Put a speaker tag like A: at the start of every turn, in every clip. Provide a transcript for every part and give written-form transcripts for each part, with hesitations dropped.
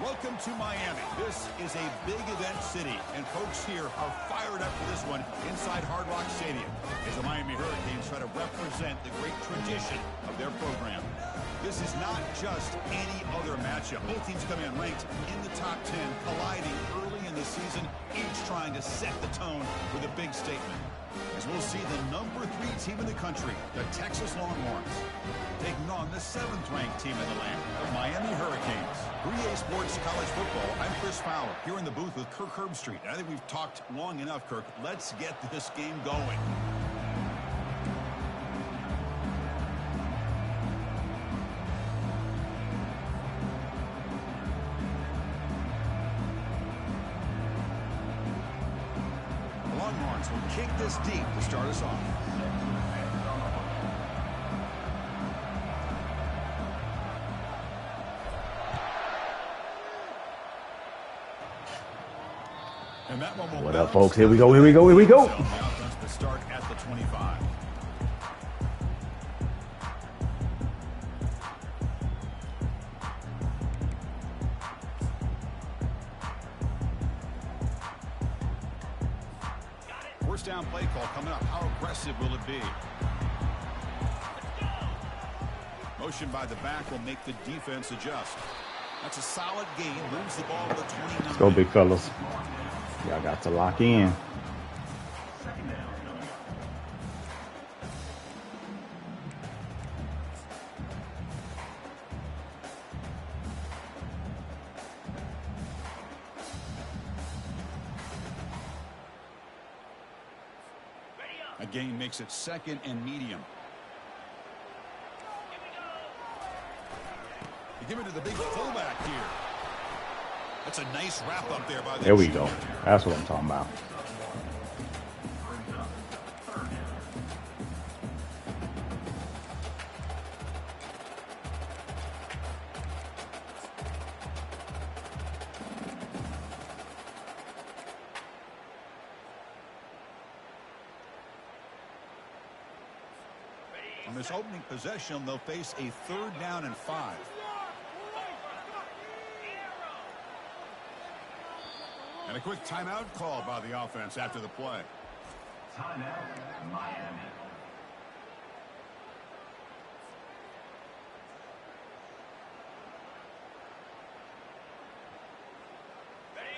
A: Welcome to Miami. This is a big event city, and folks here are fired up for this one inside Hard Rock Stadium as the Miami Hurricanes try to represent the great tradition of their program. This is not just any other matchup. Both teams come in ranked in the top 10, colliding early in the season, each trying to set the tone with a big statement. As we'll see the #3 team in the country, the Texas Longhorns, taking on the 7th-ranked team in the land, the Miami Hurricanes. 3A Sports College Football, I'm Chris Fowler, here in the booth with Kirk Herbstreit. I think we've talked long enough, Kirk. Let's get this game going. The Longhorns will kick this deep to start us off.
B: What up, folks? Here we go, here we go, here we go.
A: Start at the 25. First down play call coming up. How aggressive will it be? Motion by the back will make the defense adjust. That's a solid gain. Moves the ball to the 29.
B: Let's go, big fellas. Y'all got to lock in.
A: A gain makes it 2nd and medium. You give it to the big fullback here. That's a nice wrap up there by the.
B: There we go. That's what I'm talking about.
A: On this opening possession, they'll face a 3rd down and 5. And a quick timeout call by the offense after the play.
C: Timeout, Miami.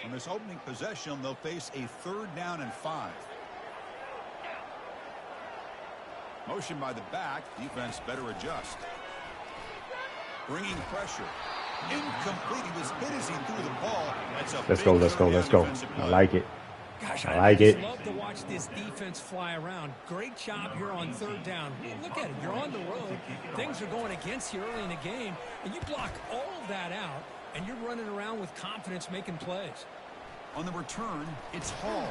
A: On this opening possession, they'll face a 3rd down and 5. Motion by the back. Defense better adjust. Bringing pressure. Incomplete. He was hit as he threw the ball. That's a
B: Let's go, let's go, let's go. I like it.
D: Gosh,
B: I like it.
D: love to watch this defense fly around. Great job here on 3rd down. Look at it. You're on the road. Things are going against you early in the game, and you block all of that out, and you're running around with confidence making plays.
A: On the return, it's Hall.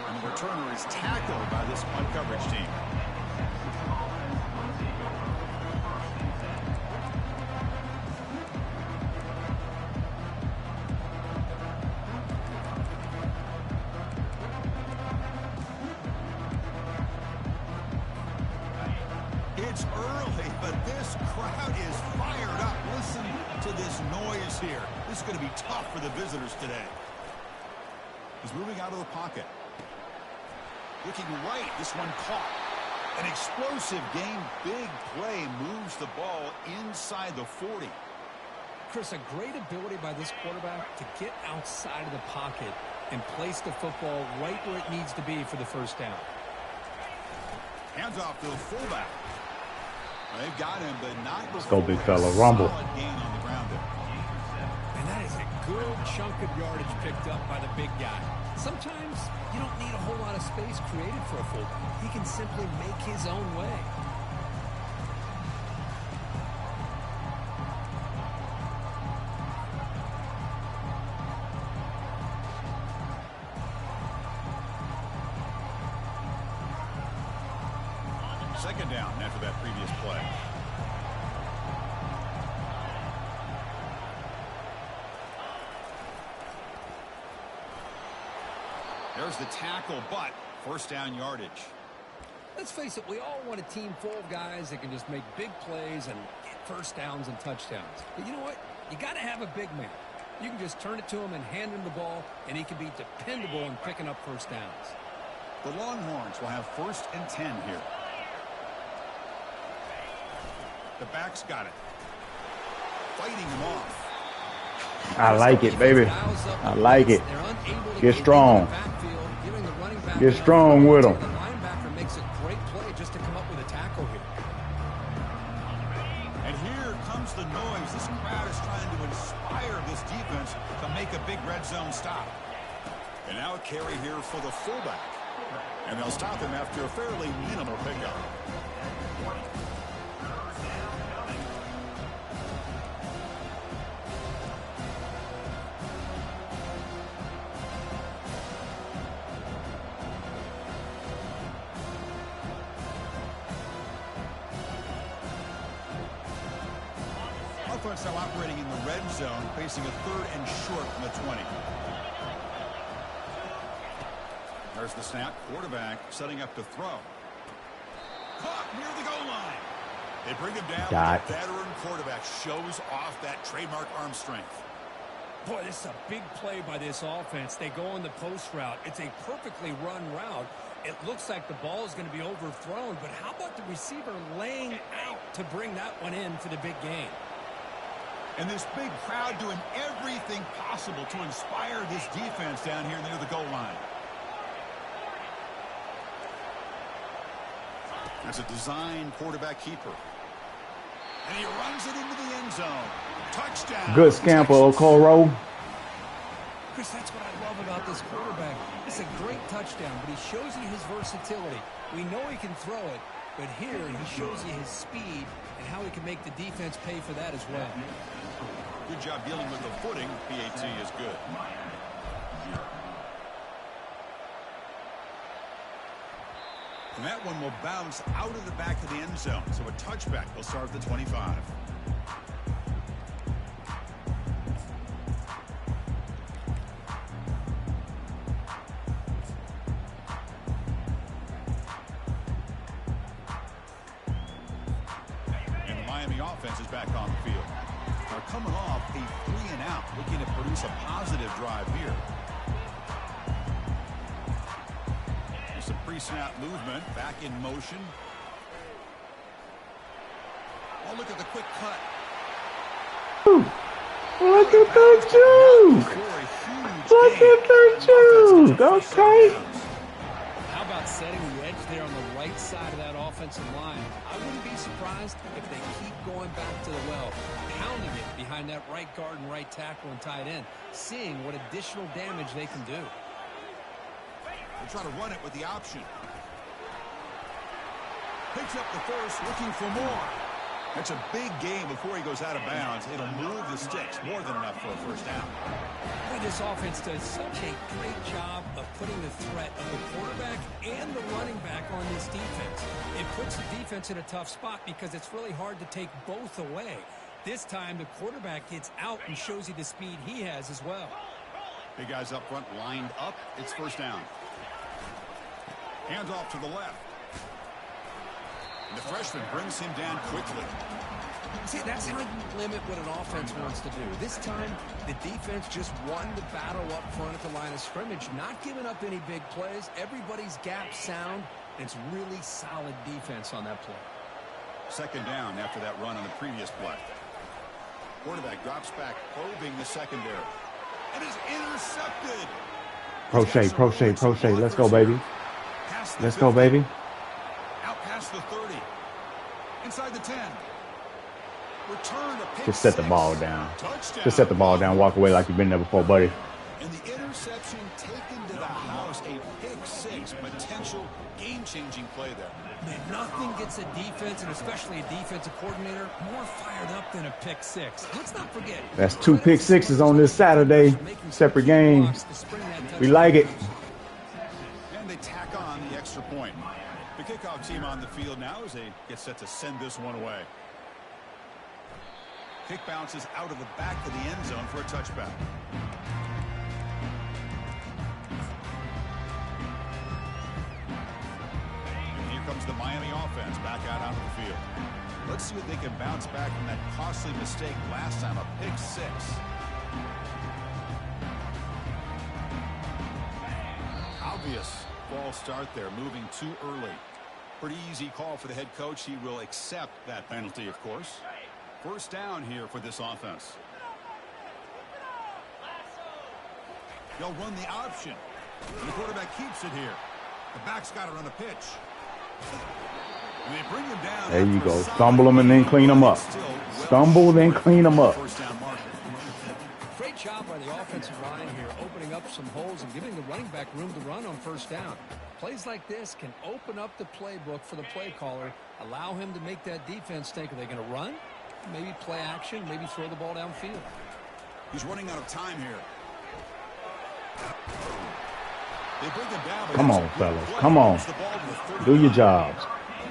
A: And the returner is tackled by this punt coverage team. It's early, but this crowd is fired up. Listen to this noise here. This is going to be tough for the visitors today. He's moving out of the pocket. Looking right, this one caught. An explosive game, big play, moves the ball inside the 40.
D: Chris, a great ability by this quarterback to get outside of the pocket and place the football right where it needs to be for the 1st down.
A: Hands off to the fullback. They've got him, but not before.
B: Let's go, big fella. Rumble.
A: Gain on the ground there.
D: And that is a good chunk of yardage picked up by the big guy. Sometimes you don't need a whole lot of space created for a fullback. He can simply make his own way.
A: Second down after that previous play. There's the tackle, but 1st down yardage.
D: Let's face it, we all want a team full of guys that can just make big plays and get 1st downs and touchdowns. But you know what? You got to have a big man. You can just turn it to him and hand him the ball, and he can be dependable in picking up first downs.
A: The Longhorns will have 1st and 10 here. The back's got it. Fighting him off.
B: I like it, baby. I like it. Get strong. Get strong with them.
D: The linebacker makes a great play just to come up with a tackle here.
A: And here comes the noise. This crowd is trying to inspire this defense to make a big red zone stop. And now a carry here for the fullback. And they'll stop him after a fairly minimal pickup. Offense now operating in the red zone, facing a 3rd and short from the 20. There's the snap. Quarterback setting up to throw. Caught near the goal line. They bring him down. The veteran quarterback shows off that trademark arm strength.
D: Boy, this is a big play by this offense. They go on the post route. It's a perfectly run route. It looks like the ball is going to be overthrown, but how about the receiver laying out to bring that one in for the big gain?
A: And this big crowd doing everything possible to inspire this defense down here near the goal line. That's a design quarterback keeper. And he runs it into the end zone. Touchdown.
B: Good scamper, Okoro.
D: Chris, that's what I love about this quarterback. It's a great touchdown, but he shows you his versatility. We know he can throw it, but here he shows you his speed and how he can make the defense pay for that as well.
A: Good job dealing with the footing. PAT is good. And that one will bounce out of the back of the end zone. So a touchback will start at the 25. And the Miami offense is back on the field. They're coming off a 3-and-out, looking to produce a positive drive here. Some pre-snap movement, back in motion. Oh, look at the quick cut.
B: Ooh, look at that juke. Look at that juke. Okay.
D: How about setting the edge there on the right side of that offensive line? I wouldn't be surprised if they keep going back to the well, pounding it behind that right guard and right tackle and tight end, seeing what additional damage they can do.
A: They'll try to run it with the option. Picks up the first, looking for more. That's a big gain before he goes out of bounds. It'll move the sticks more than enough for a first down.
D: Boy, this offense does such a great job of putting the threat of the quarterback and the running back on this defense. It puts the defense in a tough spot because it's really hard to take both away. This time, the quarterback gets out and shows you the speed he has as well.
A: Big guys up front lined up. It's first down. Hands off to the left. And the freshman brings him down quickly.
D: See, that's how you limit what an offense wants to do. This time, the defense just won the battle up front at the line of scrimmage, not giving up any big plays. Everybody's gap sound. It's really solid defense on that play.
A: Second down after that run on the previous play. Quarterback drops back, probing the secondary. And is intercepted.
B: Crochet. Let's go, baby. Let's go, baby.
A: Out past the 30. Inside the 10. Return to pick
B: Just set the
A: six.
B: ball down.
A: Touchdown.
B: Just set the ball down. Walk away like you've been there before, buddy.
A: And the interception taken to the house. A pick six. Potential game-changing play there.
D: Man, nothing gets a defense, and especially a defensive coordinator, more fired up than a pick six. Let's not forget.
B: That's 2 pick sixes on this Saturday. Separate games. We like it.
A: And they tack on the extra point. The kickoff team on the field now as they get set to send this one away. Kick bounces out of the back of the end zone for a touchback. And here comes the Miami offense back out onto the field. Let's see if they can bounce back from that costly mistake last time, a pick six. Obvious false start there, moving too early. Pretty easy call for the head coach. He will accept that penalty, of course. First down here for this offense. They'll run the option. And the quarterback keeps it here. The back's got to run a pitch. And they bring him down.
B: There you go. Stumble them and then clean them up. Stumble, then clean them up.
D: Great job by the offensive line here, opening up some holes and giving the running back room to run on first down. Plays like this can open up the playbook for the play caller, allow him to make that defense think, are they going to run? Maybe play action, maybe throw the ball downfield.
A: He's running out of time here. They bring him down.
B: Come on, fellas. Come on. Do your jobs.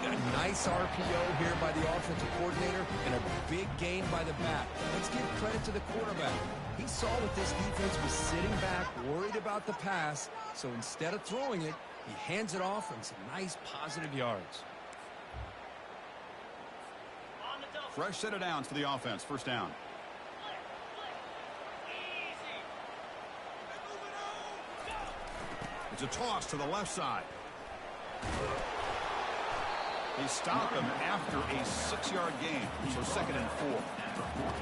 D: A nice RPO here by the offensive coordinator and a big gain by the back. Let's give credit to the quarterback. He saw that this defense was sitting back, worried about the pass, so instead of throwing it, he hands it off and some nice positive yards.
A: Fresh set of downs for the offense. First down. It's a toss to the left side. They stop him after a 6-yard gain, so 2nd and 4.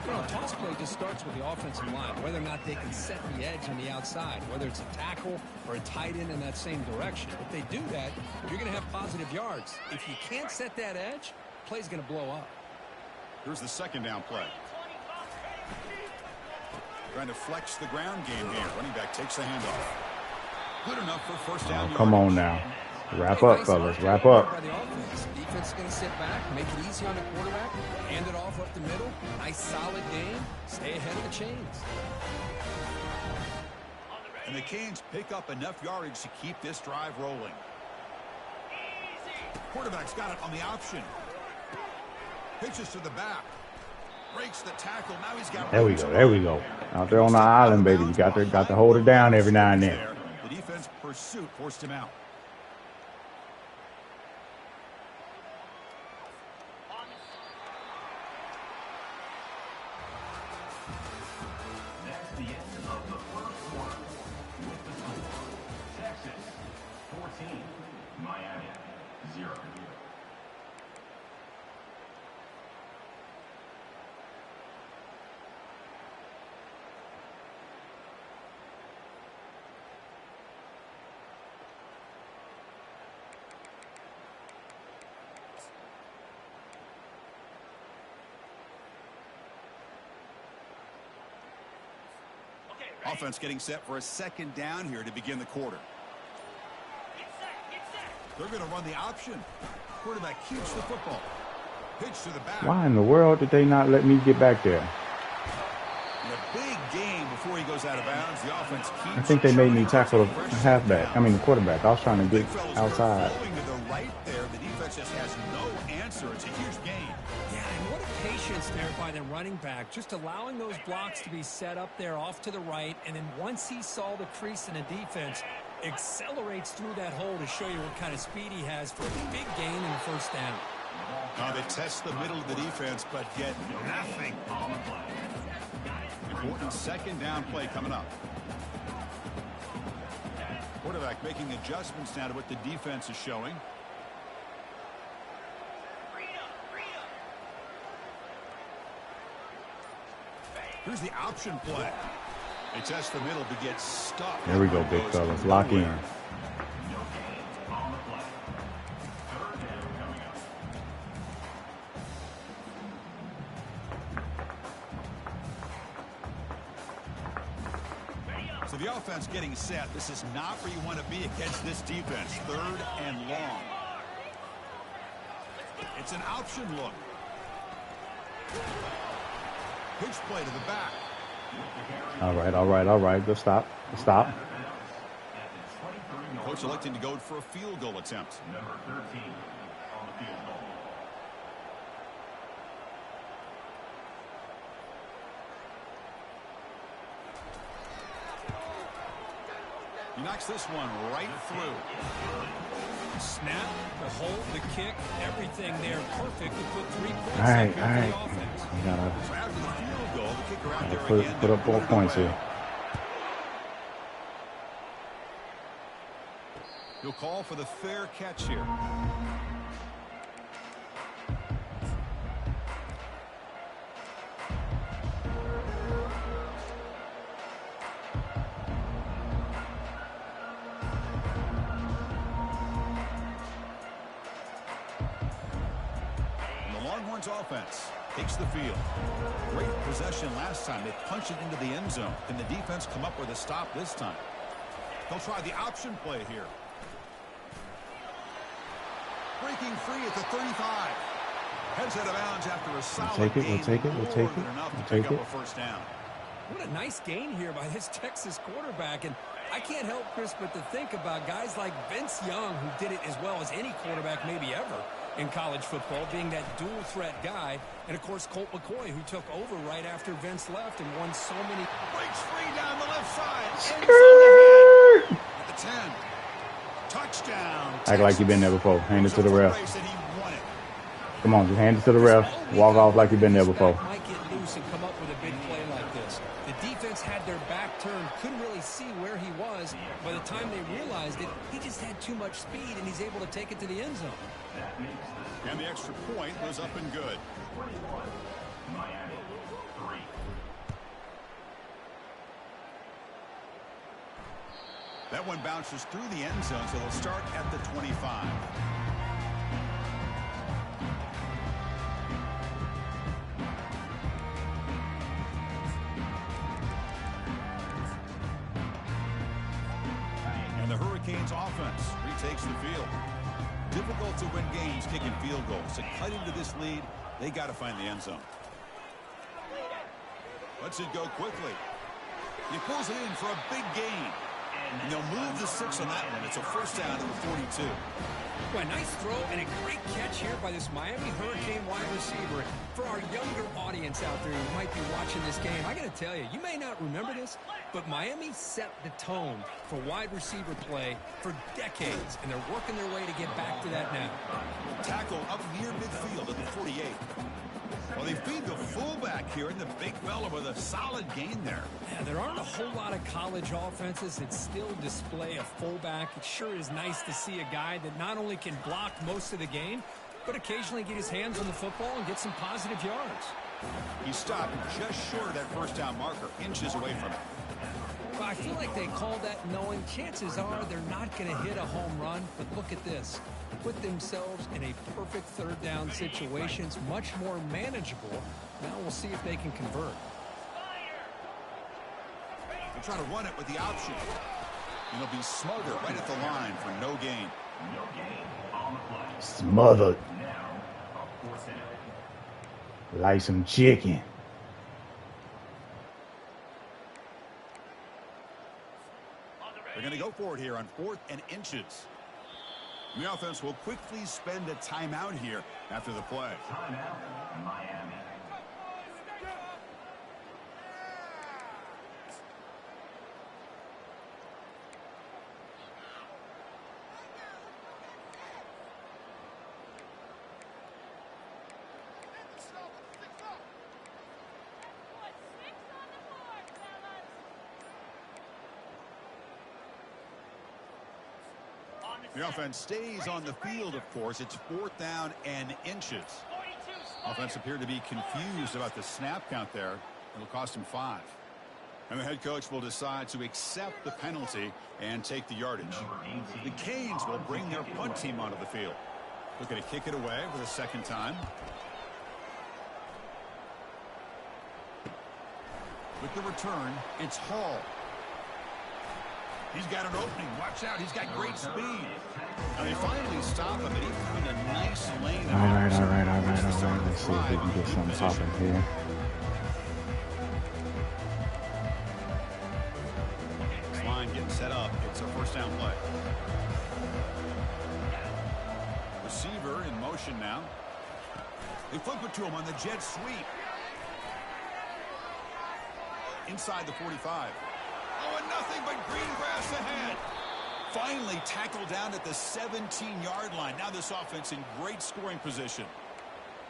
D: You know, a toss play just starts with the offensive line, whether or not they can set the edge on the outside, whether it's a tackle or a tight end in that same direction. If they do that, you're going to have positive yards. If you can't set that edge, play's going to blow up.
A: Here's the 2nd down play. Trying to flex the ground game here. Running back takes the handoff. Good enough for first down.
B: Come on now. Wrap up, fellas. Wrap up.
D: By the offense. Defense is going to sit back, make it easy on the quarterback, hand it off up the middle. Nice solid game. Stay ahead of the chains.
A: And the Canes pick up enough yardage to keep this drive rolling. Quarterback's got it on the option. Pitches to the back. Breaks the tackle. Now he's got.
B: There we go. There we go. Out there on the island, baby. You got to hold it down every now and then.
A: The defense pursuit forced him out.
C: That's the end of the first quarter. With the score, Texas 14, Miami 0.
A: Offense getting set for a 2nd down here to begin the quarter. They're going to run the option. Quarterback keeps the football. Pitch to the back.
B: Why in the world did they not let me get back there?
A: And a big game before he goes out of bounds. The offense keeps.
B: I think they made me tackle the halfback. I mean the quarterback. I was trying to get outside.
A: Going to the right there. The defense just has no answer. It's a huge gain.
D: Yeah, and what a patience there by the running back, just allowing those blocks to be set up there off to the right, and then once he saw the crease in the defense, accelerates through that hole to show you what kind of speed he has for a big gain in the first down.
A: Now they test the middle of the defense, but get nothing. Important 2nd down play coming up. Quarterback making adjustments now to what the defense is showing. Here's the option play. They test the middle to get stuck.
B: There we go, big fellas. Lock in.
A: So the offense getting set. This is not where you want to be against this defense. 3rd and long. It's an option look. Pitch play to the back.
B: All right. Just stop. Stop.
A: Coach electing to go for a field goal attempt.
C: Number 13 on the field goal.
A: He knocks this one right through.
D: Snap, the hold, the kick, everything there perfect to put 3 points
B: All right.
D: up here for the offense.
B: You gotta.
A: So after the field goal, the kick playmaker out there again.
B: Put up 4 points here.
A: He'll call for the fair catch here. Offense takes the field. Great possession last time. They punched it into the end zone. Can the defense come up with a stop this time? They'll try the option play here. Breaking free at the 35. Heads out of bounds after a solid gain.
B: We'll take it.
A: More than enough to pick up a first down.
D: What a nice gain here by this Texas quarterback. And I can't help, Chris, but to think about guys like Vince Young, who did it as well as any quarterback maybe ever in college football, being that dual threat guy. And, of course, Colt McCoy, who took over right after Vince left and won so many.
A: Breaks free down the left side. End zone ahead. At the 10. Touchdown. Texas.
B: Act like you've been there before. Hand it to the ref. Come on, just hand it to the ref. Walk off like you've been there before.
D: Might get loose and come up with a big play like this. The defense had their back turned, couldn't really see where he was. By the time they realized it, he just had too much speed, and he's able to take it to the end zone.
A: And the extra point was up and good. That one bounces through the end zone, so they'll start at the 25. And the Hurricanes offense retakes the field. Difficult to win games kicking field goals. To cut into this lead, they got to find the end zone. Lets it go quickly. He pulls it in for a big gain. And they'll move the 6 on that one. It's a first down to the 42.
D: Well, a nice throw and a great catch here by this Miami Hurricane wide receiver. For our younger audience out there who might be watching this game, I got to tell you, you may not remember this, but Miami set the tone for wide receiver play for decades, and they're working their way to get back to that now.
A: Tackle up near midfield at the 48. Well, they feed the fullback here, and the big fella with a solid gain there.
D: Yeah, there aren't a whole lot of college offenses that still display a fullback. It sure is nice to see a guy that not only can block most of the game, but occasionally get his hands on the football and get some positive yards.
A: He stopped just short of that first down marker, inches away from it.
D: Well, I feel like they call that knowing chances are they're not going to hit a home run, but look at this. Put themselves in a perfect third down situation. It's much more manageable. Now we'll see if they can convert.
A: They're trying to run it with the option. And it'll be smothered right at the line for no gain.
C: No gain on the play.
B: Smothered.
C: Now, a fourth down.
B: Like some chicken.
A: They're going to go for it here on 4th and inches. The offense will quickly spend a timeout here after the play.
C: Timeout, Miami.
A: The offense stays on the field, of course. It's 4th down and inches. Offense appeared to be confused about the snap count there. It'll cost him 5. And the head coach will decide to accept the penalty and take the yardage. The Canes will bring their punt team onto the field. Looking to kick it away for the second time. With the return, it's Hall. He's got an opening. Watch out. He's got great speed. And they finally stop him, and he found a nice lane.
B: All right. Let's see if we can get something popping here.
A: This line getting set up. It's a first down play. Receiver in motion now. They flip it to him on the jet sweep. Inside the 45. Oh, and nothing but green grass ahead. Finally tackled down at the 17-yard line. Now this offense in great scoring position.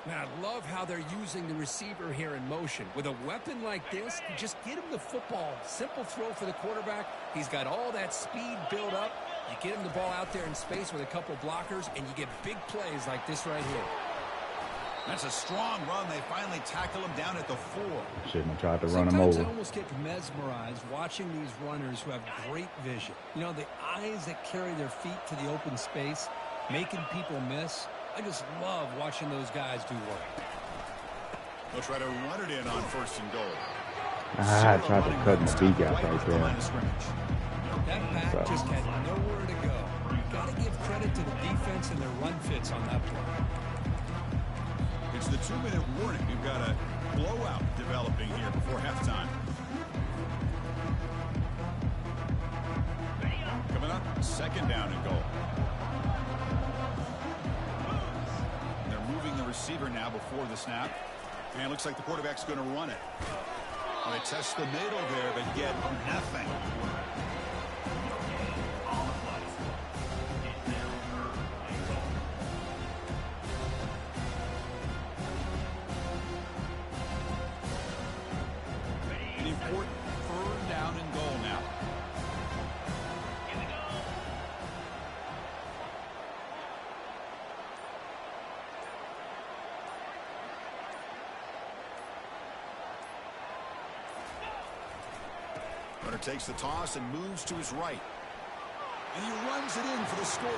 D: Man, I love how they're using the receiver here in motion. With a weapon like this, you just get him the football. Simple throw for the quarterback. He's got all that speed built up. You get him the ball out there in space with a couple blockers, and you get big plays like this right here.
A: That's a strong run. They finally tackle him down at the 4.
B: Shouldn't have tried to run him over.
D: Sometimes I almost get mesmerized watching these runners who have great vision. You know, the eyes that carry their feet to the open space, making people miss. I just love watching those guys do work.
A: They'll try to run it in on 1st and goal.
B: I tried to cut my beak out right there.
D: That back just had nowhere to go. Got to give credit to the defense and their run fits on that play.
A: It's the 2-minute warning. We've got a blowout developing here before halftime. Coming up, 2nd down and goal. And they're moving the receiver now before the snap. And it looks like the quarterback's going to run it. Well, they test the middle there, but get nothing. An important 3rd down and goal now. Runner takes the toss and moves to his right. And he runs it in for the score.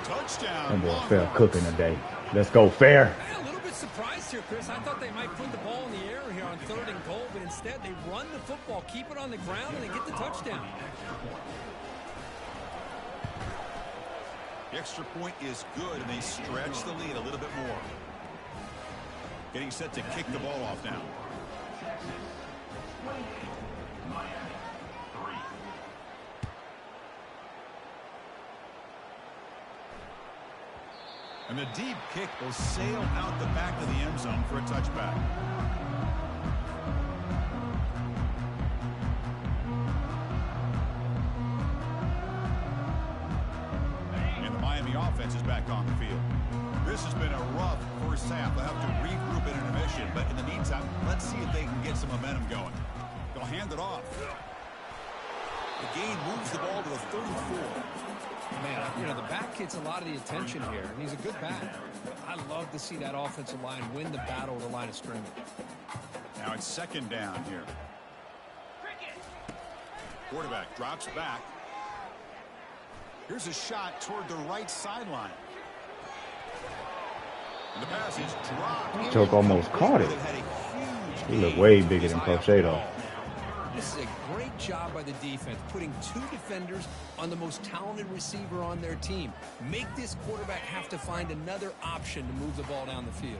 A: Touchdown.
B: That boy Fair cooking today. Let's go, Fair.
D: A little bit surprised here, Chris. I thought they might put the ball in the air here on 3rd and goal, but instead they run the football, keep it on the ground, and they get the touchdown.
A: The extra point is good, and they stretch the lead a little bit more. Getting set to kick the ball off now. And the deep kick will sail out the back of the end zone for a touchback. And the Miami offense is back on the field. This has been a rough first half. They'll have to regroup in intermission, but in the meantime, let's see if they can get some momentum going. They'll hand it off. The gain moves the ball to the 34.
D: Man, you know, the back gets a lot of the attention here, and he's a good back. I love to see that offensive line win the battle at the line of scrimmage.
A: Now it's 2nd down here. Quarterback drops back. Here's a shot toward the right sideline. And the pass is dropped.
B: Choke almost caught it. He looked way bigger than Crochet, though.
D: This is a great job by the defense, putting 2 defenders on the most talented receiver on their team. Make this quarterback have to find another option to move the ball down the field.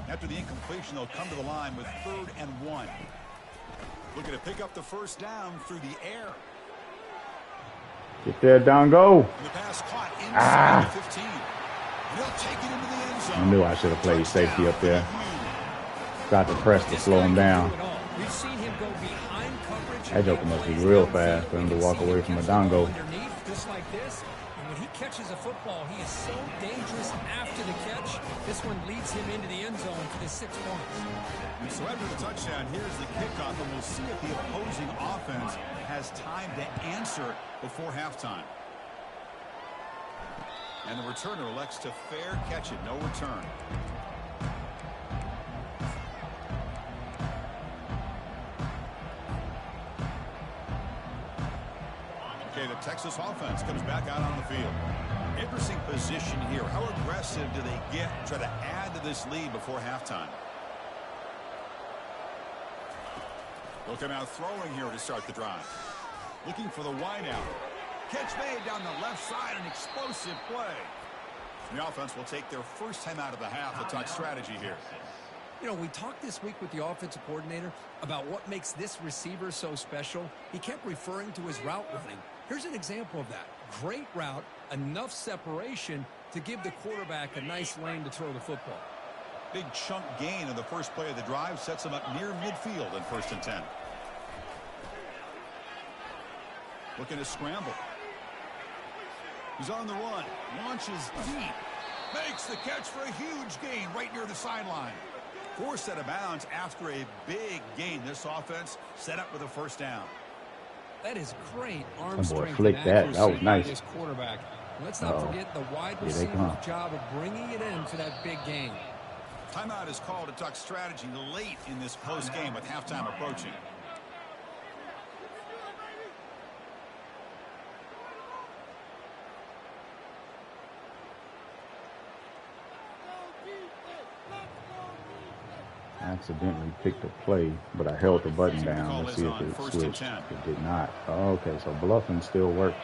A: After the incompletion, they'll come to the line with 3rd and 1. Looking to pick up the 1st down through the air.
B: Get there, down, go.
A: And the pass caught inside the 15. And they'll take it into the end zone.
B: I knew I should have played safety up there. Got to press to slow him down.
D: We've seen him go behind coverage.
B: That joker must be real fast for him to walk away from a dongo.
D: Underneath, just like this. And when he catches a football, he is so dangerous after the catch. This one leads him into the end zone for the 6 points.
A: So after the touchdown, here's the kickoff, and we'll see if the opposing offense has time to answer before halftime. And the returner elects to fair catch it. No return. Okay, the Texas offense comes back out on the field. Interesting position here. How aggressive do they get to try to add to this lead before halftime? They'll come out throwing here to start the drive. Looking for the wideout. Catch made down the left side, an explosive play. The offense will take their first time out of the half to talk strategy here.
D: You know, we talked this week with the offensive coordinator about what makes this receiver so special. He kept referring to his route running. Here's an example of that. Great route, enough separation to give the quarterback a nice lane to throw the football.
A: Big chunk gain in the first play of the drive sets him up near midfield in 1st and 10. Looking to scramble. He's on the run. Launches deep. Makes the catch for a huge gain right near the sideline. Forced out of bounds after a big gain. This offense set up with a first down.
D: That is great arm
B: Boy,
D: strength
B: flicked
D: and
B: that.
D: accuracy
B: That was nice.
D: by this quarterback. Let's not forget the wide receiver's job of bringing it in for that big gain.
A: Timeout is called to talk strategy late in this close game with halftime approaching.
B: I accidentally picked a play, but I held the button down. Let's see if it switched. It did not. Oh, okay, so bluffing still works.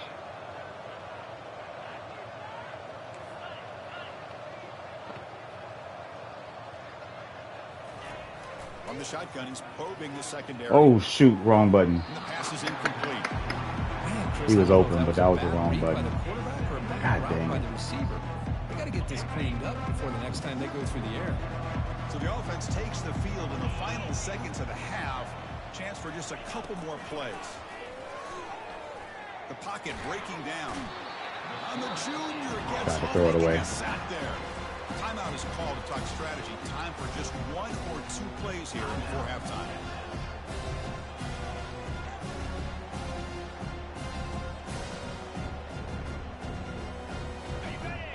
A: From the shotgun, he's probing the secondary.
B: Oh, shoot, wrong button.
A: And the pass is incomplete.
D: Man,
B: He was open, but that was the wrong button.
D: God dang it. They got to get this cleaned up before the next time they go through the air.
A: So the offense takes the field in the final seconds of the half. Chance for just a couple more plays. The pocket breaking down. On the junior gets
B: throw it away.
A: A sack there. Timeout is called to talk strategy. Time for just one or two plays here before halftime.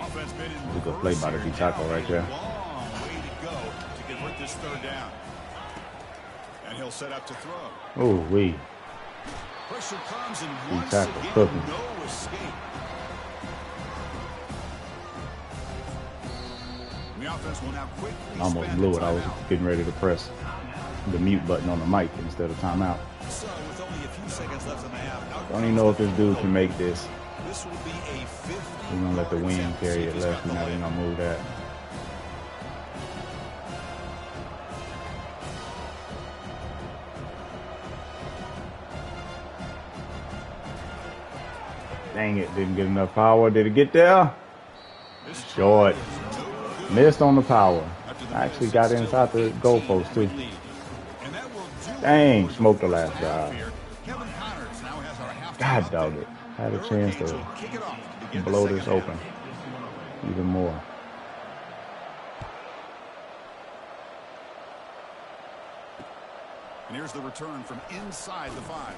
A: Offense been in
B: Good play by the D-tackle right there.
A: Long way to go to convert this third down. And he'll set up to throw.
B: Oh, wee.
A: Pressure comes and once
B: D-tackle
A: again,
B: cooking.
A: no escape. The offense will now quickly
B: Almost blew it. I was getting ready to press the mute button on the mic instead of timeout.
A: So with only a few seconds left in the half,
B: Don't even know if this dude can make this.
A: This will be a 50.
B: We're going to let the wind carry it left. We're not even going to move that. Dang it. Didn't get enough power. Did it get there? Short. Missed on the power. I actually got inside the goalpost too. Dang, smoked the last drive. God dog it. Had a chance to blow this open even more.
A: And here's the return from inside the 5.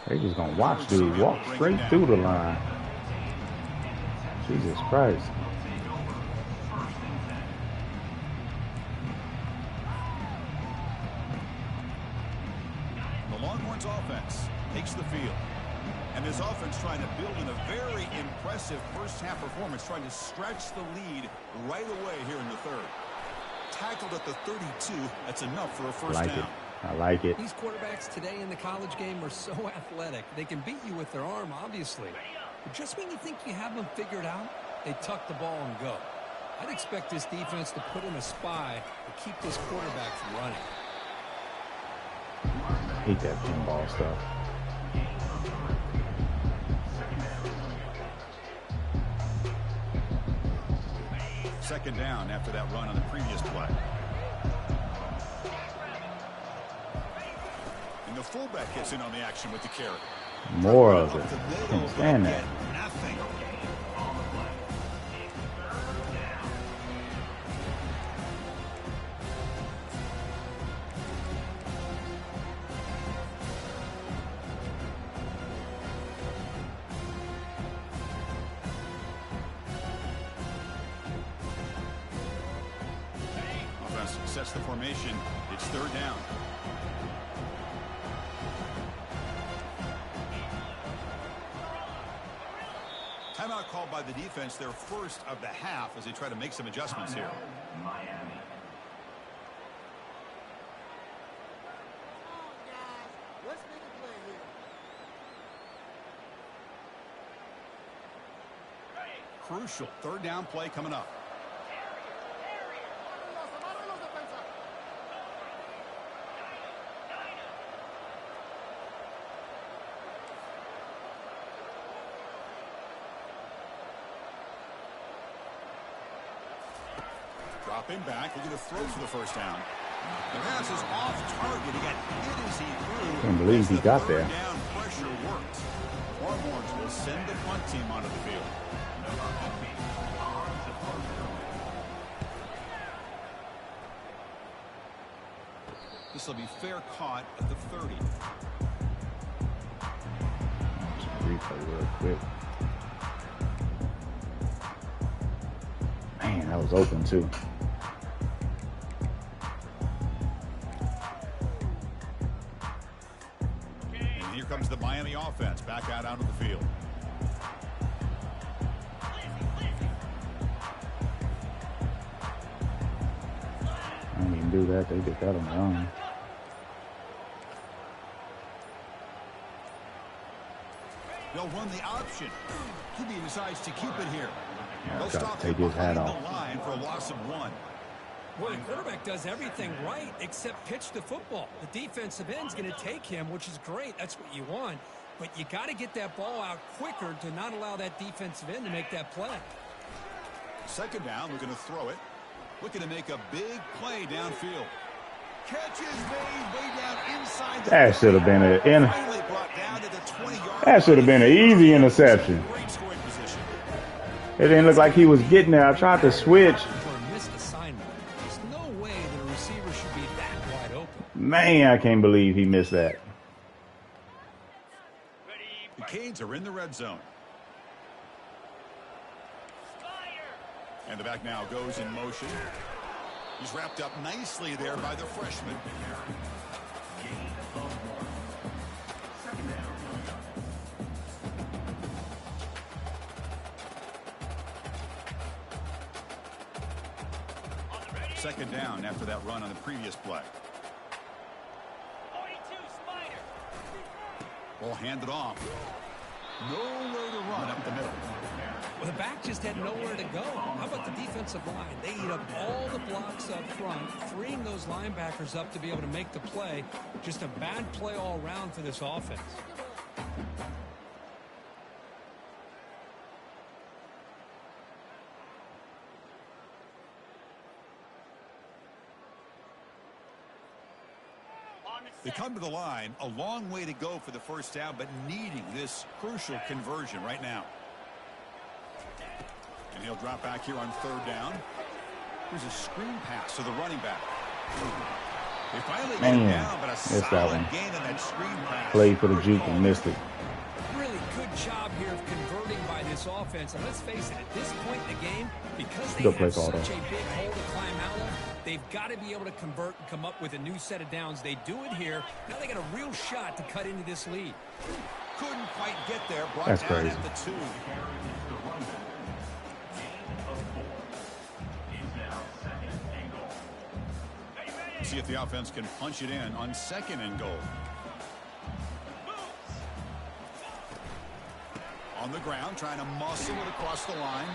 B: They just gonna watch dude walk straight through the line. Jesus Christ.
A: The Longhorns offense takes the field. And this offense trying to build in a very impressive first half performance, trying to stretch the lead right away here in the third. Tackled at the 32. That's enough for a first down.
B: I like it.
D: These quarterbacks today in the college game are so athletic. They can beat you with their arm, obviously. But just when you think you have them figured out, they tuck the ball and go. I'd expect this defense to put in a spy to keep this quarterback from running.
B: I hate that pinball stuff.
A: Second down after that run on the previous play. And the fullback gets in on the action with the carry.
B: More of it. Can't stand that.
A: Nothing. Offense sets the formation. It's third down. Timeout called by the defense, their first of the half, as they try to make some adjustments here.
C: Miami.
A: Crucial third down play coming up. Dropping back, looking to throw for the first down. The pass is off target. He got hit as he threw.
B: Can't believe he got there.
A: Down pressure worked. Longhorns will send the punt team onto the field. This will be fair caught at the 30.
B: Replay real quick. Man, that was open too.
A: And here comes the Miami offense back out onto the field.
B: I didn't even do that. They did that on their own.
A: They'll run the option. QB decides to keep it here.
B: Yeah,
A: They'll
B: got
A: stop
B: to take his hat off.
A: the line for a loss of 1.
D: Well, the quarterback does everything right except pitch the football. The defensive end's going to take him, which is great. That's what you want. But you got to get that ball out quicker to not allow that defensive end to make that play.
A: Second down, looking to throw it. Looking to make a big play downfield. Catch is made way down inside the
B: That should have been
A: finally brought down to the 20-yard
B: that should have been an easy interception.
A: Great scoring position.
B: It didn't look like he was getting there. I tried to switch.
D: For a missed assignment, there's no way that a receiver should be that wide open.
B: Man, I can't believe he missed that.
A: The Canes are in the red zone. And the back now goes in motion. He's wrapped up nicely there by the freshman. Second down after that run on the previous play. Ball handed off. Nowhere to run up the middle.
D: Well, the back just had nowhere to go. How about the defensive line? They eat up all the blocks up front, freeing those linebackers up to be able to make the play. Just a bad play all around for this offense.
A: They come to the line, a long way to go for the first down, but needing this crucial conversion right now. And he'll drop back here on third down. Here's a screen pass to the running back. They finally get it down, but a solid gain on that screen pass.
B: Played for the juke and missed it.
D: Really good job here of converting by this offense. And let's face it, at this point in the game, because they
B: Good play
D: have
B: call,
D: such
B: though.
D: a big hole to climb out of, they've got to be able to convert and come up with a new set of downs. They do it here. Now they got a real shot to cut into this lead.
A: Couldn't quite get there. Brought
B: That's
A: down
B: crazy.
A: at the 2. See if the offense can punch it in on second and goal. On the ground, trying to muscle it across the line.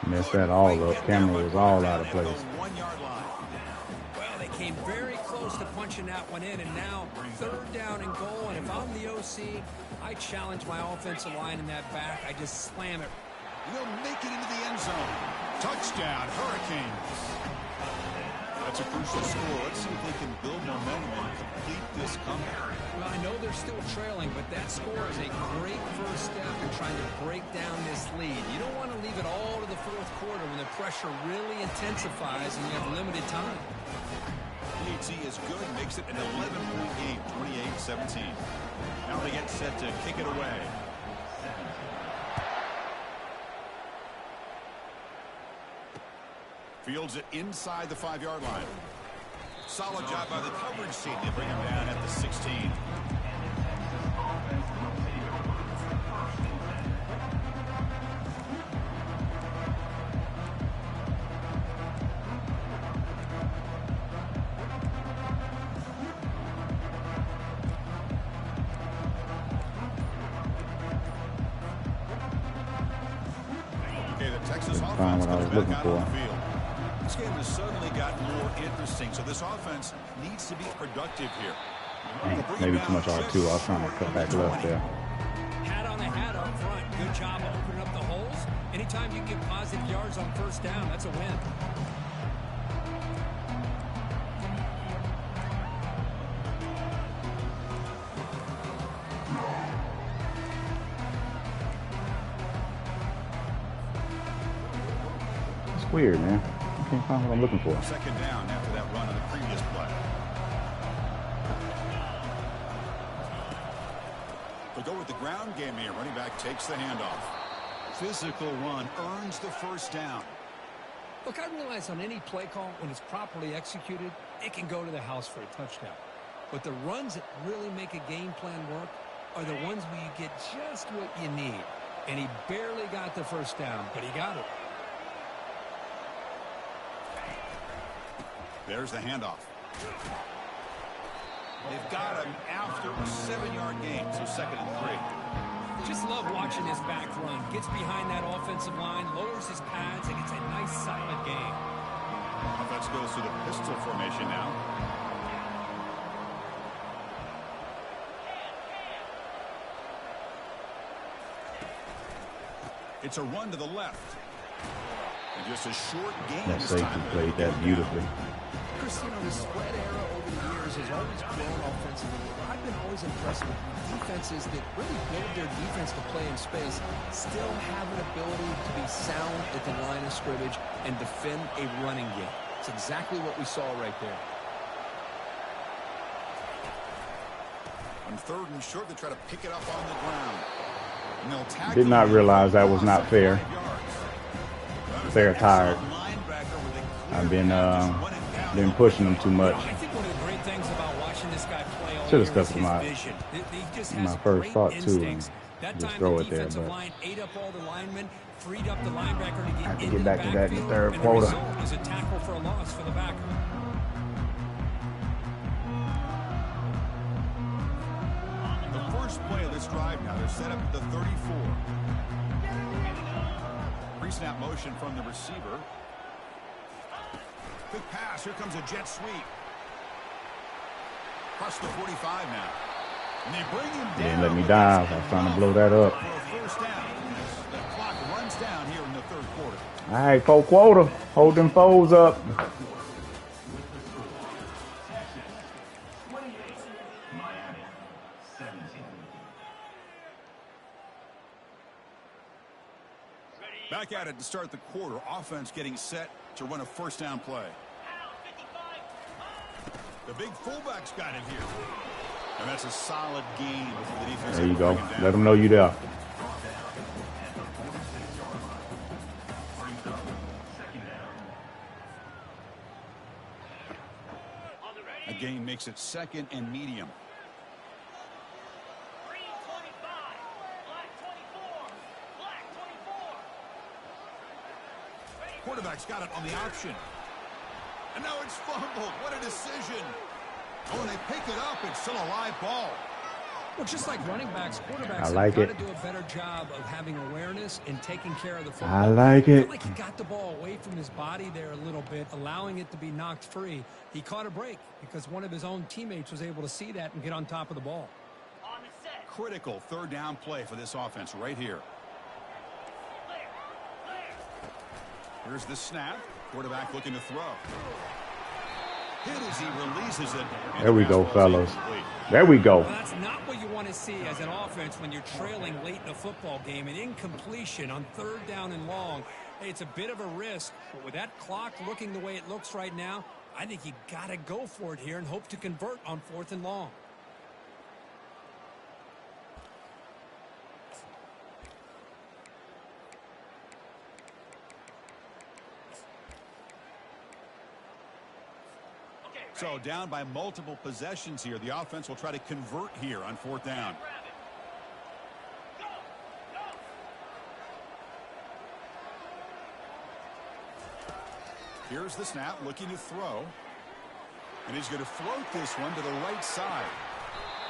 B: Messed that all up. Camera was all out of place.
A: 1 yard line.
D: Well, they came very close to punching that one in, and now third down and goal. And if I'm the OC, I challenge my offensive line in that back. I just slam it.
A: They'll make it into the end zone. Touchdown, Hurricanes. That's a crucial score. Let's see if they can build momentum and complete this comeback.
D: Well, I know they're still trailing, but that score is a great first step in trying to break down this lead. You don't want to leave it all to the fourth quarter when the pressure really intensifies and you have limited time.
A: PAT is good, makes it an 11-point game, 28-17. Now they get set to kick it away. Fields it inside the 5-yard line. Solid job by the coverage team. They bring him down at the 16. Okay, the Texas offense
B: what I was
A: comes
B: looking
A: back out on
B: for.
A: the field. This game has suddenly gotten more interesting, so this offense needs to be productive here.
B: Maybe too much R2. I was trying to cut back left there.
D: Hat on the hat up front. Good job opening up the holes. Anytime you get positive yards on first down, that's a win.
B: It's weird, man. I can't find what I'm looking for.
A: Second down after that run on the previous play. They'll go with the ground game here. Running back takes the handoff. Physical run earns the first down.
D: Look, I realize on any play call, when it's properly executed, it can go to the house for a touchdown. But the runs that really make a game plan work are the ones where you get just what you need. And he barely got the first down, but he got it.
A: There's the handoff. They've got him after a 7-yard gain, so 2nd and 3.
D: Just love watching his back run. Gets behind that offensive line, lowers his pads, and gets a nice solid gain.
A: Offense goes through the pistol formation now. It's a run to the left. And just a short gain.
B: That safety played that beautifully.
D: Chris, you know, the spread era over the years has always grown offensively. I've been always impressed with defenses that really build their defense to play in space, still have an ability to be sound at the line of scrimmage and defend a running game. It's exactly what we saw right there.
A: On 3rd and short, they try to pick it up on the ground. And they'll tackle.
B: Did not realize that was not fair. They're tired. I've been pushing them too much.
D: I think one of the great things about watching this guy play all
B: Should have
D: year
B: stuck
D: is
B: with my
D: his vision. He just has
B: my first
D: great
B: thought too, and
D: instincts. That
B: just
D: time
B: throw
D: the
B: it there.
D: defensive
B: But
D: line ate up all the linemen, freed up the linebacker to
B: I have
D: get
B: to
D: into
B: get back
D: the
B: to that in the
D: backfield,
B: third
D: and
B: quarter.
D: the result is a tackle for a loss for the backer.
A: The first play of this drive now, they're set up at the 34. Pre-snap motion from the receiver. Quick pass. Here comes a jet sweep. Across the 45 now. And they bring him down.
B: Didn't let me dive. I was trying to blow that up.
A: For a first down. The clock runs down here in the 3rd quarter.
B: All right, 4th quarter. Hold them foes up.
A: Back at it to start the quarter. Offense getting set to run a first down play. The big fullback's got it here. And that's a solid gain for the defense.
B: There you go. Let them know you there.
A: A gain makes it 2nd and medium. Quarterback's got it on the option. And now it's fumbled. What a decision. Oh, and they pick it up. It's still a live ball.
D: Well, just like running backs, quarterbacks
B: I like
D: have
B: it.
D: got to do a better job of having awareness and taking care of the football.
B: I like it.
D: Felt like he got the ball away from his body there a little bit, allowing it to be knocked free. He caught a break because one of his own teammates was able to see that and get on top of the ball.
A: Critical 3rd down play for this offense right here. Here's the snap. Quarterback looking to throw. Hit as he releases it.
B: There we go, fellas. There we go.
D: Well, that's not what you want to see as an offense when you're trailing late in a football game. An incompletion on 3rd down and long. Hey, it's a bit of a risk, but with that clock looking the way it looks right now, I think you got to go for it here and hope to convert on 4th and long.
A: So down by multiple possessions here. The offense will try to convert here on 4th down. Here's the snap, looking to throw. And he's going to float this one to the right side.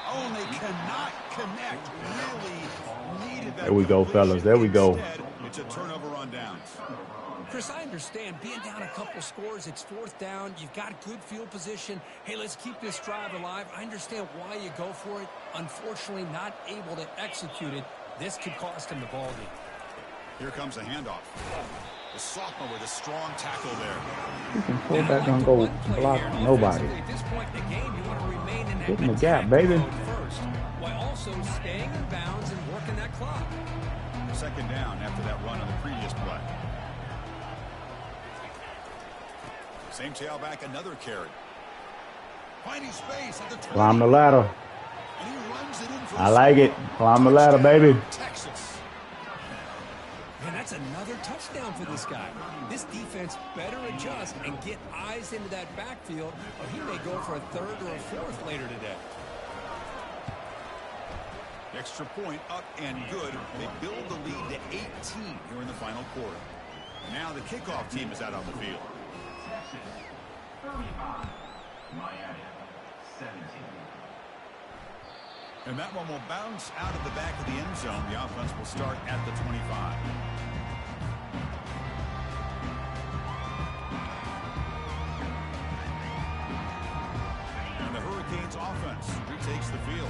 A: Oh, and they cannot connect. Really needed that.
B: There we go, fellas. There we go.
A: Instead, it's a turnover on downs.
D: Chris, I understand being down a couple scores, it's 4th down, you've got good field position. Hey, let's keep this drive alive. I understand why you go for it. Unfortunately, not able to execute it. This could cost him the ball game.
A: Here comes a handoff. The sophomore with a strong tackle there.
B: Fullback don't go block nobody.
D: At this point in the game, you want to remain in that
B: Get in the gap, baby.
D: first, while also staying in bounds and working that clock.
A: 2nd down after that run on the previous play. Same tailback, another carry. Finding space at the 20.
B: Climb the ladder.
A: And he runs it in for
B: I like it. Climb the ladder, baby.
A: Texas.
D: And that's another touchdown for this guy. This defense better adjust and get eyes into that backfield, or he may go for a third or a fourth later today.
A: Extra point up and good. They build the lead to 18 here in the final quarter. Now the kickoff team is out on the field.
C: Texas, 35. Miami, 17.
A: And that one will bounce out of the back of the end zone. The offense will start at the 25. And the Hurricanes offense retakes the field.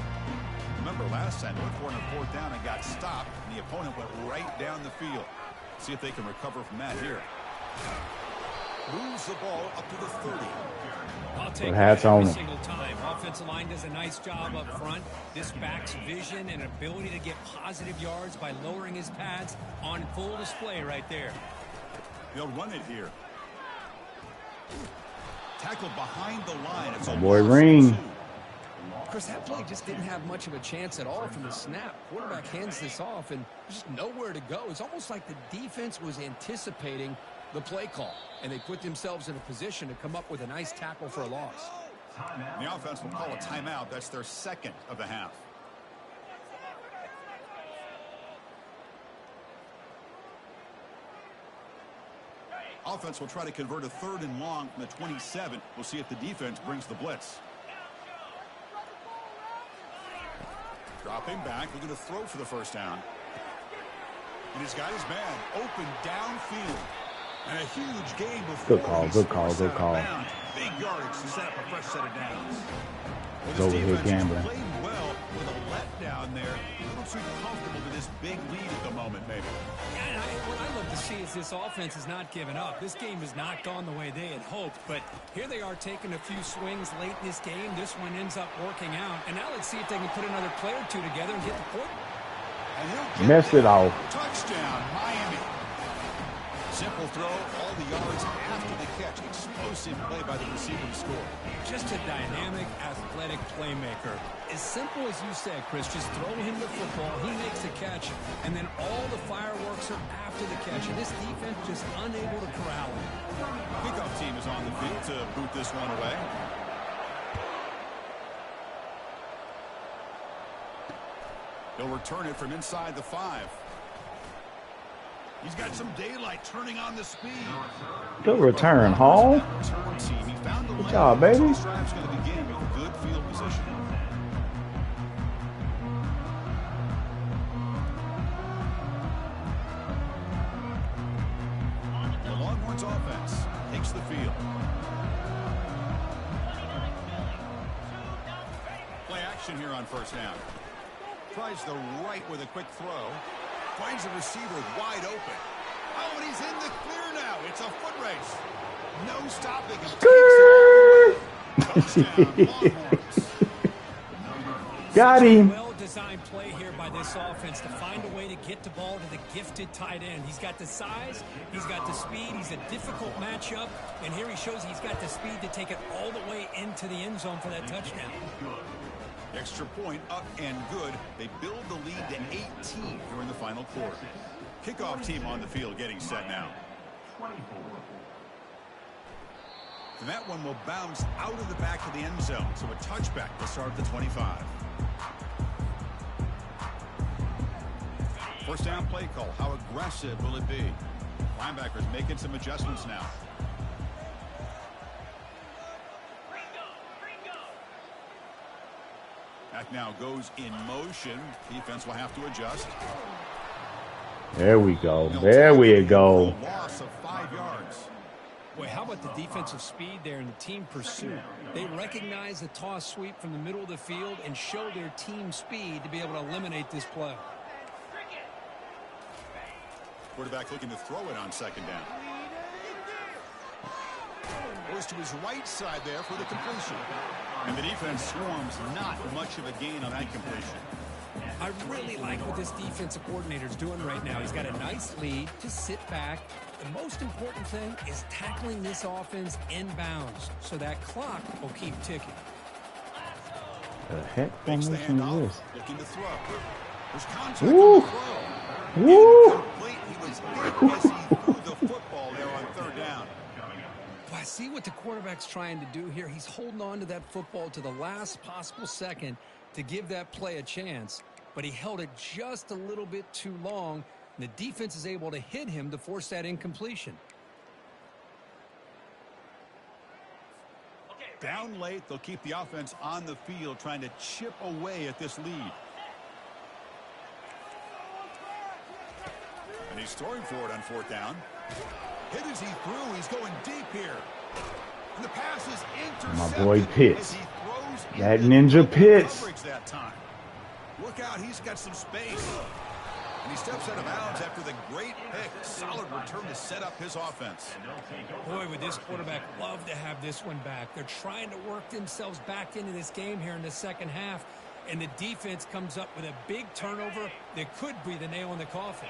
A: Remember last time, they went for it on fourth down and got stopped, and the opponent went right down the field. See if they can recover from that here. Moves the ball up to the 30.
D: I'll take
B: hats
D: that
B: on
D: every
B: them.
D: single time. Offensive line does a nice job up front. This back's vision and ability to get positive yards by lowering his pads on full display right there.
A: They'll run it here. Tackled behind the line. It's a
B: Boy,
A: loss of
B: Ring.
A: 2.
D: Chris, that play just didn't have much of a chance at all from the snap. Quarterback hands this off, and there's just nowhere to go. It's almost like the defense was anticipating the play call, and they put themselves in a position to come up with a nice tackle for a loss.
A: The offense will call a timeout. That's their second of the half. Offense will try to convert a 3rd and long from the 27. We'll see if the defense brings the blitz. Dropping back, looking to throw for the first down. And he's got his man open downfield. And a huge game before.
B: Good call, good call, good call.
A: Big yardage to set up a fresh set of downs.
B: He's over here gambling.
A: Played well with a letdown there. A little too comfortable with this big lead at the moment, maybe.
D: Yeah, what I love to see is this offense is not giving up. This game has not gone the way they had hoped, but here they are taking a few swings late in this game. This one ends up working out, and now let's see if they can put another play or two together and get the point.
B: Messed it off.
A: Touchdown, Miami. Simple throw, all the yards after the catch. Explosive play by the receiver to score.
D: Just a dynamic, athletic playmaker. As simple as you said, Chris, just throw him the football, he makes the catch, and then all the fireworks are after the catch. And this defense just unable to corral him.
A: Kickoff team is on the field to boot this one away. He'll return it from inside the 5. He's got some daylight turning on the speed.
B: Good return, Hall. Good job, baby.
A: This drive's going to begin with good field position. The Longhorns offense takes the field. Play action here on first down. Tries the right with a quick throw. Finds the receiver wide open. Oh, and he's in the clear now. It's a foot race. No stopping him. Touchdown, Longhorns.
B: Got him.
D: Well-designed play here by this offense to find a way to get the ball to the gifted tight end. He's got the size, he's got the speed, he's a difficult matchup, and here he shows he's got the speed to take it all the way into the end zone for that touchdown.
A: Extra point up and good. They build the lead to 18 here in the final quarter. Kickoff team on the field getting set now. And that one will bounce out of the back of the end zone. So a touchback to start the 25. First down play call. How aggressive will it be? Linebackers making some adjustments now. Back now goes in motion. Defense will have to adjust.
B: There we go. There we go.
A: Loss of 5 yards.
D: Boy, how about the defensive speed there and the team pursuit? They recognize the toss sweep from the middle of the field and show their team speed to be able to eliminate this play.
A: Quarterback looking to throw it on second down. Goes to his right side there for the completion. And the defense swarms not much of a gain on that completion.
D: I really like what this defensive coordinator's doing right now. He's got a nice lead. Just sit back. The most important thing is tackling this offense inbounds so that clock will keep ticking.
B: The heck
A: Makes the
B: formation
A: handoff,
B: is this?
A: looking to throw. There's contact
B: Woo!
A: on the throw.
B: Woo!
A: Incomplete. He was hit as he threw the football there on third down.
D: Well, I see what the quarterback's trying to do here. He's holding on to that football to the last possible second to give that play a chance, but he held it just a little bit too long, and the defense is able to hit him to force that incompletion.
A: Down late, they'll keep the offense on the field trying to chip away at this lead. And he's throwing for it on fourth down. Hit as he threw. He's going deep here. And the pass is intercepted.
B: My boy Pitts.
A: As he throws
B: That
A: into
B: ninja Pitts.
A: coverage that time. Look out, he's got some space. And he steps out of bounds after the great pick. Solid return to set up his offense.
D: Boy, would this quarterback love to have this one back. They're trying to work themselves back into this game here in the second half, and the defense comes up with a big turnover that could be the nail in the coffin.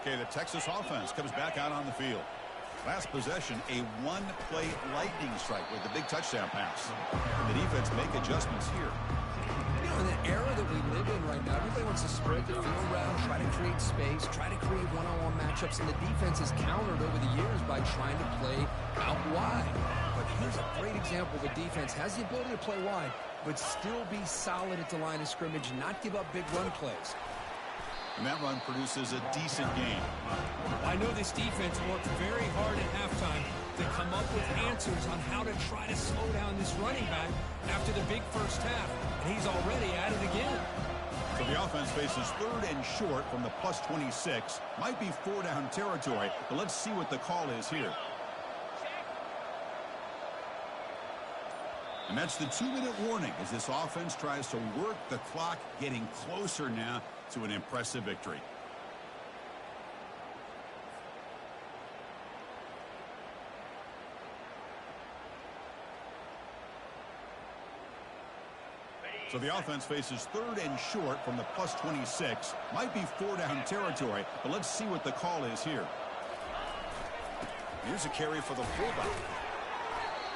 A: Okay, the Texas offense comes back out on the field. Last possession, a one-play lightning strike with the big touchdown pass. And the defense make adjustments here.
D: You know, in the era that we live in right now, everybody wants to spread the field around, try to create space, try to create one-on-one matchups, and the defense has countered over the years by trying to play out wide. But here's a great example. The defense has the ability to play wide, but still be solid at the line of scrimmage and not give up big run plays.
A: And that run produces a decent gain.
D: I know this defense worked very hard at halftime to come up with answers on how to try to slow down this running back after the big first half, and he's already at it again.
A: So the offense faces third and short from the plus 26. Might be four-down territory, but let's see what the call is here. And that's the 2-minute warning as this offense tries to work the clock, getting closer now to an impressive victory. So the offense faces third and short from the plus 26. Might be four-down territory, but let's see what the call is here. Here's a carry for the fullback.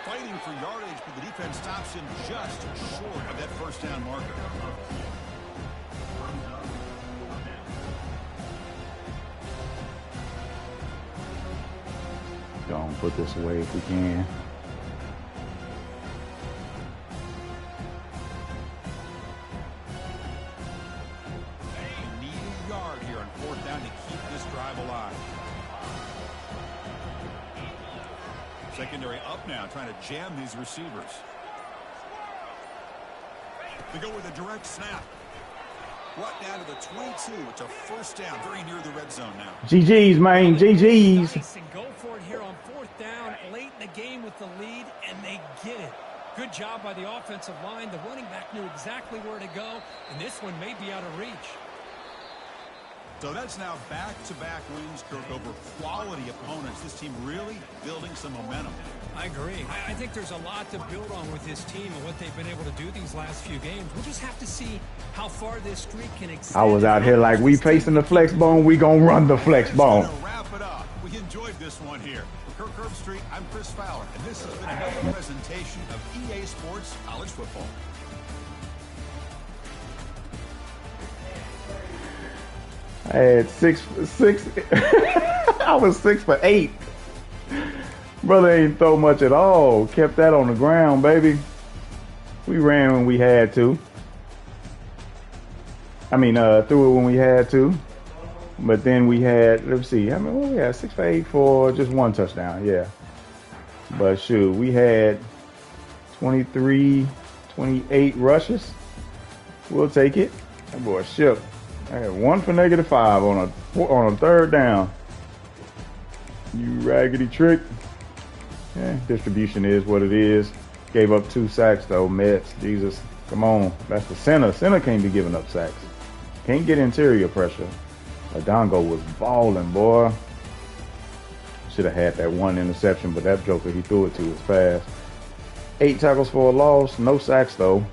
A: Fighting for yardage, but the defense stops him just short of that first down marker.
B: Go on, put this away if we can.
A: They need a yard here on fourth down to keep this drive alive. Secondary up now, trying to jam these receivers. They go with a direct snap. Brought down to the 22. It's a first down, very near the red zone now.
B: GG's, man, GG's.
D: Nice, and go for it here on fourth down, late in the game with the lead, and they get it. Good job by the offensive line. The running back knew exactly where to go, and this one may be out of reach.
A: So that's now back-to-back wins, Kirk, over quality opponents. This team really building some momentum.
D: I agree. I think there's a lot to build on with this team and what they've been able to do these last few games. We'll just have to see how far this streak can extend.
B: I was out here like, we facing the flex bone, we gonna run the flex bone.
A: That's gonna wrap it up. We enjoyed this one here. For Kirk Herbstreit, I'm Chris Fowler, and this has been another presentation of EA Sports College Football.
B: I had six. I was 6 for 8. Brother ain't throw much at all. Kept that on the ground, baby. We ran when we had to. I mean, threw it when we had to. But then we had, let's see, I mean, what we had? 6 for 8 for just one touchdown, yeah. But shoot, we had 23, 28 rushes. We'll take it. That boy shook. I had 1 for -5 on a third down. You raggedy trick. Yeah, distribution is what it is. Gave up 2 sacks though, Mets. Jesus, come on. That's the center. Center can't be giving up sacks. Can't get interior pressure. Adongo was balling, boy. Should have had that 1 interception, but that joker he threw it to was fast. 8 tackles for a loss. No sacks though.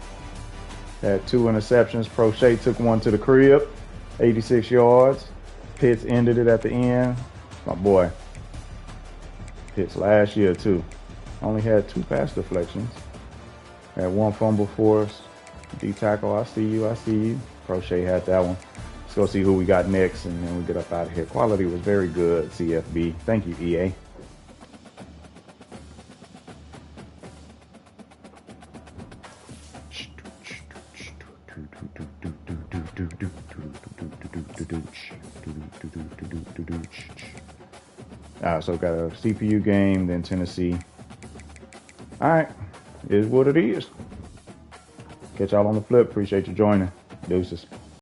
B: Had 2 interceptions. Prochet took 1 to the crib. 86 yards. Pitts ended it at the end. My boy. Pitts last year too. Only had 2 pass deflections. Had 1 fumble force. D tackle, I see you. I see you. Crochet had that one. Let's go see who we got next, and then we get up out of here. Quality was very good, CFB. Thank you, EA. So got a CPU game, then Tennessee. All right, is what it is. Catch y'all on the flip. Appreciate you joining. Deuces.